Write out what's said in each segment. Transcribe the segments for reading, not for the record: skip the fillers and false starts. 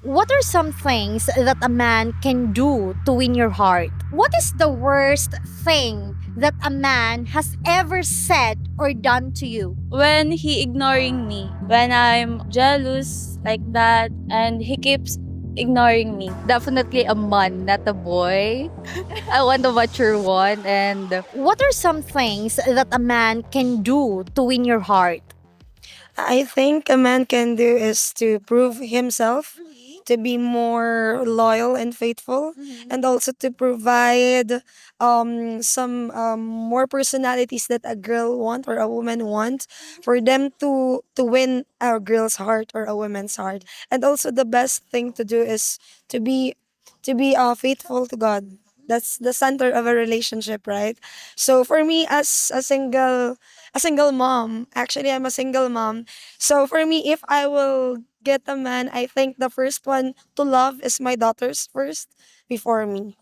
What are some things that a man can do to win your heart? What is the worst thing that a man has ever said or done to you? When he ignoring me, when I'm jealous like that, and he keeps ignoring me. Definitely a man, not a boy. I want a mature one. And what are some things that a man can do to win your heart? I think a man can do is to prove himself to be more loyal and faithful, and also to provide some more personalities that a girl want or a woman want for them to win a girl's heart or a woman's heart. And also the best thing to do is to be faithful to God. That's the center of a relationship, right? So for me, as a single mom, actually I'm a single mom. So for me, if I will get a man, I think the first one to love is my daughters first before me.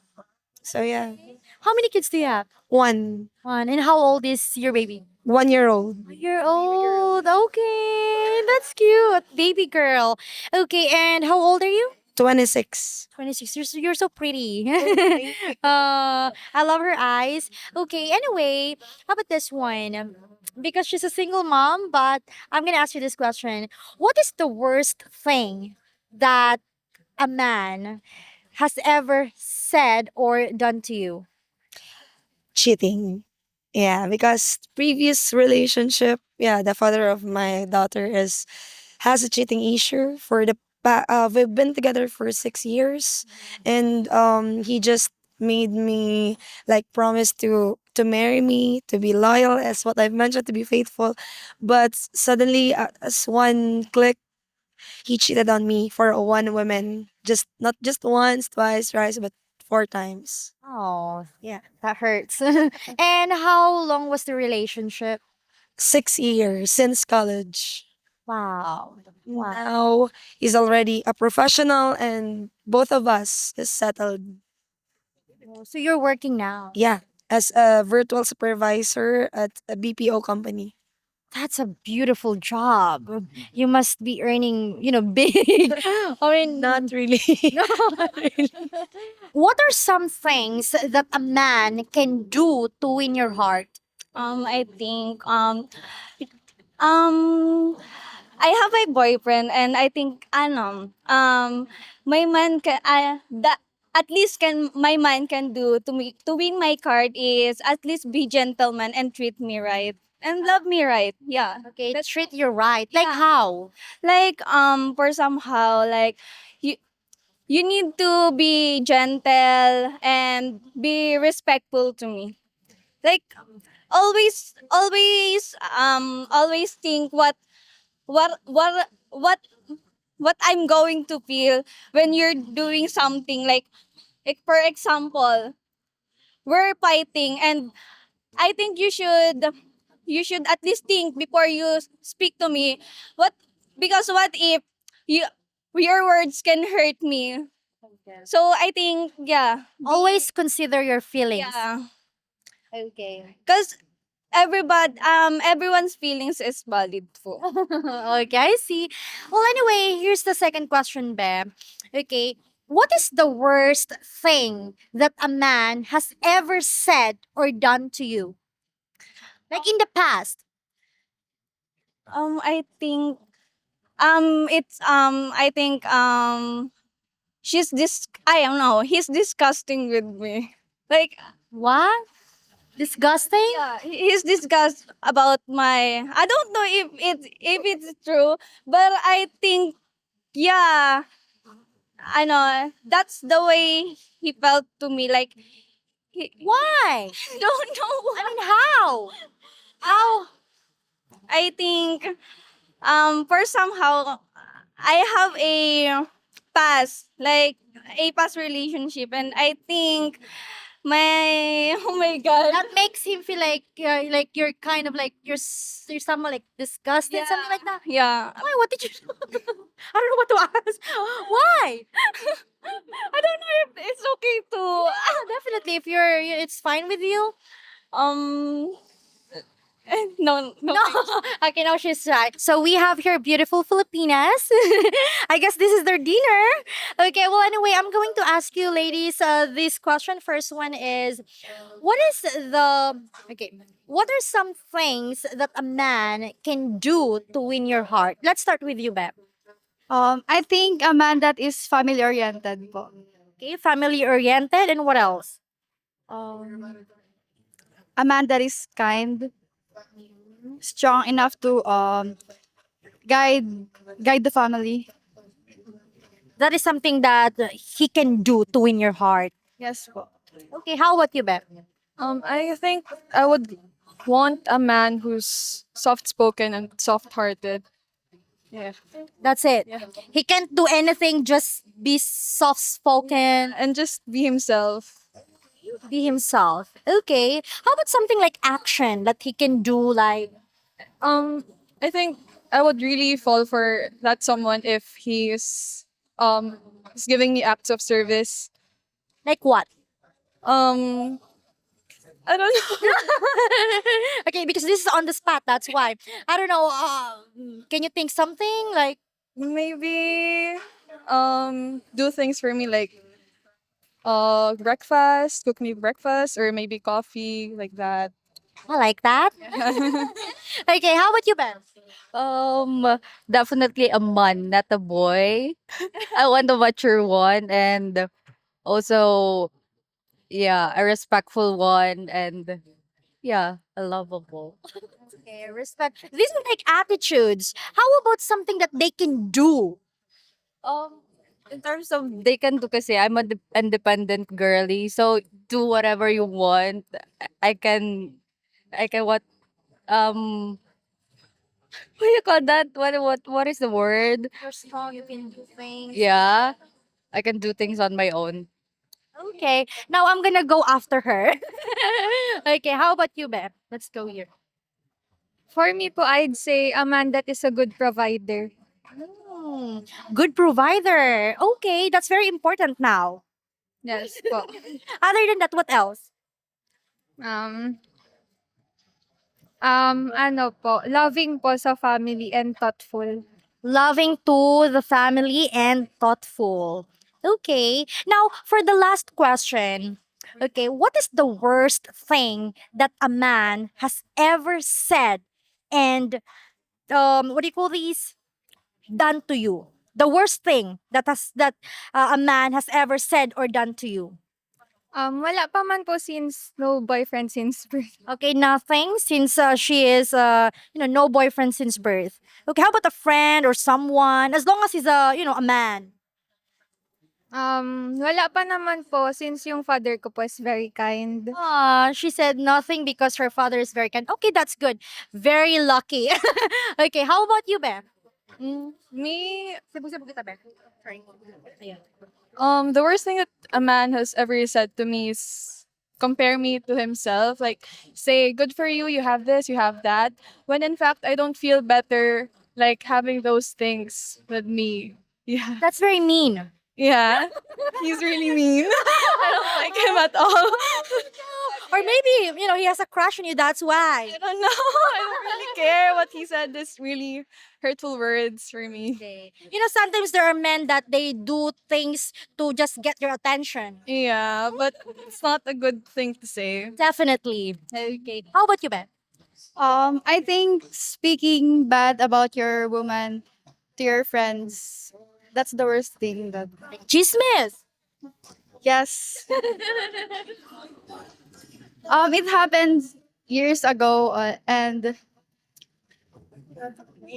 So yeah, How many kids do you have? one One. And how old is your baby? 1 year old. You're old. Okay. That's cute. Baby girl. Okay. And how old are you? 26. 26. You're so pretty. Thank you. I love her eyes. Okay. Anyway, how about this one? Because she's a single mom, but I'm going to ask you this question. What is the worst thing that a man has ever said or done to you? Cheating. Yeah, because previous relationship, yeah, the father of my daughter is has a cheating issue for we've been together for 6 years, and he just made me like promise to marry me, to be loyal, as what I've mentioned, to be faithful, but suddenly, as one click, he cheated on me for one woman, just not just once, twice, thrice, but 4 times. Oh, yeah, that hurts. And how long was the relationship? 6 years since college. Wow. Wow. Now he's already a professional, and both of us is settled. So you're working now. Yeah, as a virtual supervisor at a BPO company. That's a beautiful job. You must be earning, big. I mean, Not really. no. Not really. What are some things that a man can do to win your heart? I think um I have a boyfriend, and I think my man can that at least can my man can do to me to win my card is at least be gentleman and treat me right and love me right. Yeah. Okay, That's treat you right. Like yeah. how? Like for somehow like you you need to be gentle and be respectful to me. Like always think what what I'm going to feel when you're doing something like for example, we're fighting, and I think you should at least think before you speak to me. What Because what if you your words can hurt me? So I think yeah, Always consider your feelings. yeah, Okay. because everyone's feelings is valid for. Okay, I see. Well, anyway, here's the second question, Beb. Okay, what is the worst thing that a man has ever said or done to you? Like in the past. I think it's I think I don't know, he's disgusting with me. Like What? Disgusting? yeah, he's disgust about my I don't know if it's true, but I think yeah, I know that's the way he felt to me. Like Why? don't know I why. mean, how? How? I think for somehow I have a past relationship, and I think my oh my god. That makes him feel like you're kind of like you're someone like disgusted, something like that. Yeah. Why? What did you? I don't know what to ask. Why? I don't know if it's okay to Yeah, definitely. If it's fine with you. um No, no. No. Okay, now she's right. So we have here beautiful Filipinas. I guess this is their dinner. Okay, well, anyway, I'm going to ask you, ladies, this question. First one is, what is the okay? What are some things that a man can do to win your heart? Let's start with you, Beb. I think a man that is family oriented po. Okay, family oriented, and what else? Um, a man that is kind, strong enough to guide guide the family. That is something that he can do to win your heart. Yes po. Okay, how about you, Beb? I think I would want a man who's soft spoken and soft hearted. Yeah. That's it. Yeah. He can't do anything, just be soft spoken, And just be himself. be himself. Okay. How about something like action that he can do, like, Um I think I would really fall for that someone if is giving me acts of service. like what? Um I don't know. Okay, because this is on the spot, that's why. I don't know. Can you think something like, Maybe do things for me like breakfast, cook me breakfast or maybe coffee like that. I like that? Okay, how about you, Ben? Definitely a man, not a boy. I want a mature one and also, yeah, a respectful one and yeah, a lovable. Okay, respect. These are like attitudes. How about something that they can do? Um, in terms of they can do kasi I'm a independent girly, so do whatever you want. I can, I can what do you call that? What is the word? You're strong, you can do things. Yeah, I can do things on my own. Okay, now I'm gonna go after her. Okay, how about you, Beth? Let's go here. For me po, I'd say a man that is a good provider. Hmm, good provider. Okay, that's very important now. Yes po. Other than that, what else? Um, ano po, loving po sa family and thoughtful. Loving to the family and thoughtful. Okay, now for the last question. Okay, what is the worst thing that a man has ever said and what do you call these? Done to you? The worst thing that a man has ever said or done to you. Wala pa man po since no boyfriend since birth. Okay, nothing since she is no boyfriend since birth. Okay, how about a friend or someone? As long as he's a man. Wala pa naman po since yung father ko po is very kind. She said nothing because her father is very kind. Okay, that's good. Very lucky. Okay, how about you, Beth? Mm. Me, Sibuk-sibuk kita, Beth. Sorry. Ayan. the worst thing that a man has ever said to me is compare me to himself. Like say, good for you, you have this, you have that. When in fact I don't feel better like having those things with me. Yeah. That's very mean. Yeah. He's really mean. I don't like him at all. Or maybe, he has a crush on you, that's why. I don't know. I don't really care what he said. This really hurtful words for me. Okay. Sometimes there are men that they do things to just get your attention. Yeah, but it's not a good thing to say. Definitely. Okay. How about you, Beth? I think speaking bad about your woman to your friends, that's the worst thing that. Chismis. Yes. It happened years ago, and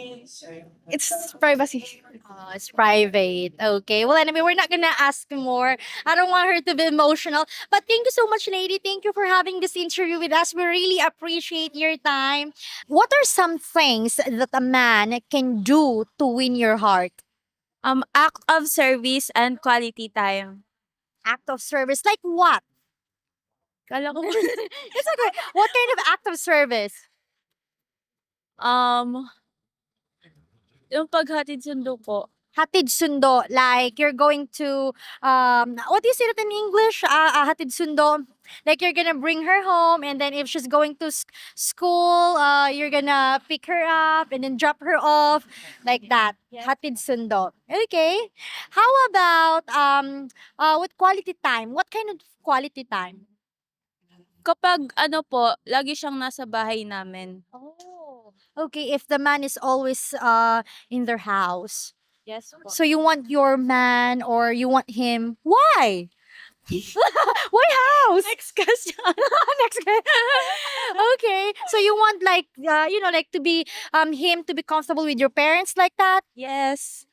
it's privacy. Oh, it's private. Okay. Well, anyway, we're not gonna ask more. I don't want her to be emotional. But thank you so much, lady. Thank you for having this interview with us. We really appreciate your time. What are some things that a man can do to win your heart? Act of service and quality time. Act of service, like what? Kala ko It's okay. What kind of act of service? um yung paghatid sundo po. Hatid sundo, like you're going to what do you say that in English? Hatid sundo. Like you're gonna bring her home, and then if she's going to school, you're gonna pick her up and then drop her off, like that. Hatid sundo. Okay. How about with quality time? What kind of quality time? Kapag ano po, lagi siyang nasa bahay namin. Oh. Okay, if the man is always in their house. Yes po. So you want your man or you want him? Why? Why house? Next question. Next okay. So you want like like to be him to be comfortable with your parents like that? Yes.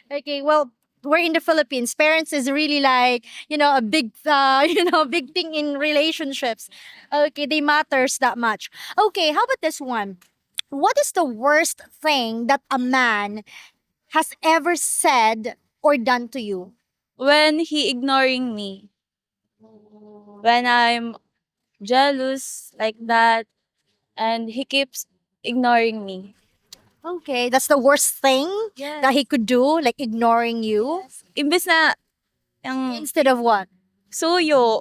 Okay, well, we're in the Philippines. Parents is really like, a big big thing in relationships. Okay, they matters that much. Okay, how about this one? What is the worst thing that a man has ever said or done to you? When he ignoring me. When I'm jealous like that and he keeps ignoring me. Okay, that's the worst thing that he could do, like ignoring you. Imbes na yung Instead of what? suyo.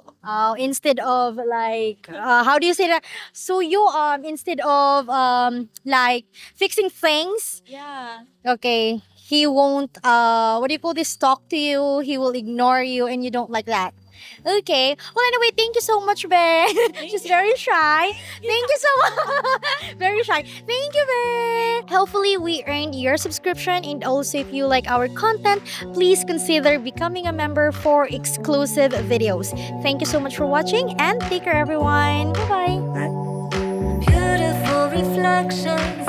Instead of like, how do you say that? So you instead of like fixing things, Yeah. okay, he won't what do you call this? Talk to you. He will ignore you, and you don't like that. Okay. Well, anyway, thank you so much, Be. She's very shy. Thank you so much. Very shy. Thank you, Be. Hopefully, we earned your subscription. And also, if you like our content, please consider becoming a member for exclusive videos. Thank you so much for watching and take care, everyone. Bye bye. Beautiful reflections